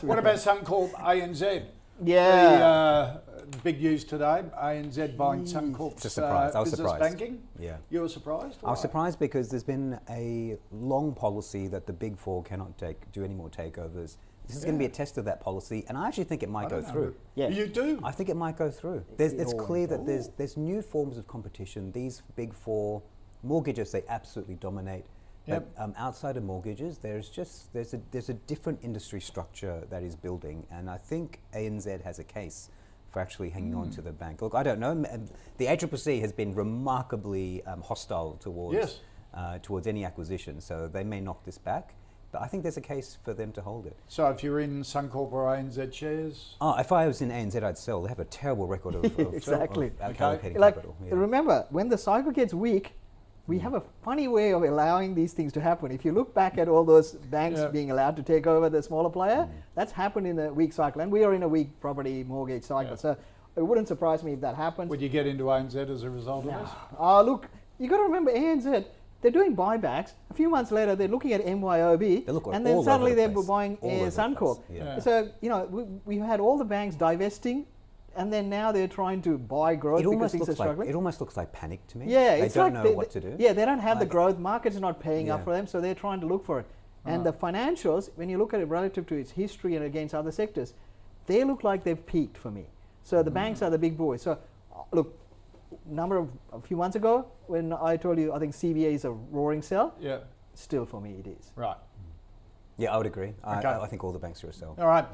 What about Suncorp ANZ? Yeah. The big news today, ANZ buying Suncorp's It's a surprise. I was business surprised. banking. Yeah. You were surprised? I was surprised because there's been a long policy that the Big Four cannot do any more takeovers. This is going to be a test of that policy, and I actually think it might go through. Yeah. You do? I think it might go through. It's clear that there's new forms of competition. These Big Four mortgages, they absolutely dominate. Yep. But outside of mortgages, there's a different industry structure that is building, and I think ANZ has a case for actually hanging on to the bank. Look, I don't know. The ACCC has been remarkably hostile towards any acquisition, so they may knock this back. But I think there's a case for them to hold it. So if you're in Suncorp or ANZ shares? Oh, if I was in ANZ, I'd sell. They have a terrible record of Exactly. allocating Like, capital. Yeah. remember, when the cycle gets weak, we have a funny way of allowing these things to happen. If you look back at all those banks being allowed to take over the smaller player, that's happened in a weak cycle. And we are in a weak property mortgage cycle. Yeah. So it wouldn't surprise me if that happens. Would you get into ANZ as a result of this? Look, you got to remember ANZ, they're doing buybacks. A few months later, they're looking at MYOB, and then suddenly they're buying Suncorp. Yeah. So, we've had all the banks divesting, and then now they're trying to buy growth because things are struggling. It almost looks like panic to me. Yeah, they it's don't like know what to do. Yeah, they don't have the growth. Market's not paying up Yeah. for them, so they're trying to look for it. And the financials, when you look at it relative to its history and against other sectors, they look like they've peaked for me. So the banks are the big boys. So, look, a few months ago, when I told you I think CBA is a roaring sell, still for me it is. Right. Yeah, I would agree. Okay. I think all the banks are a sell. All right.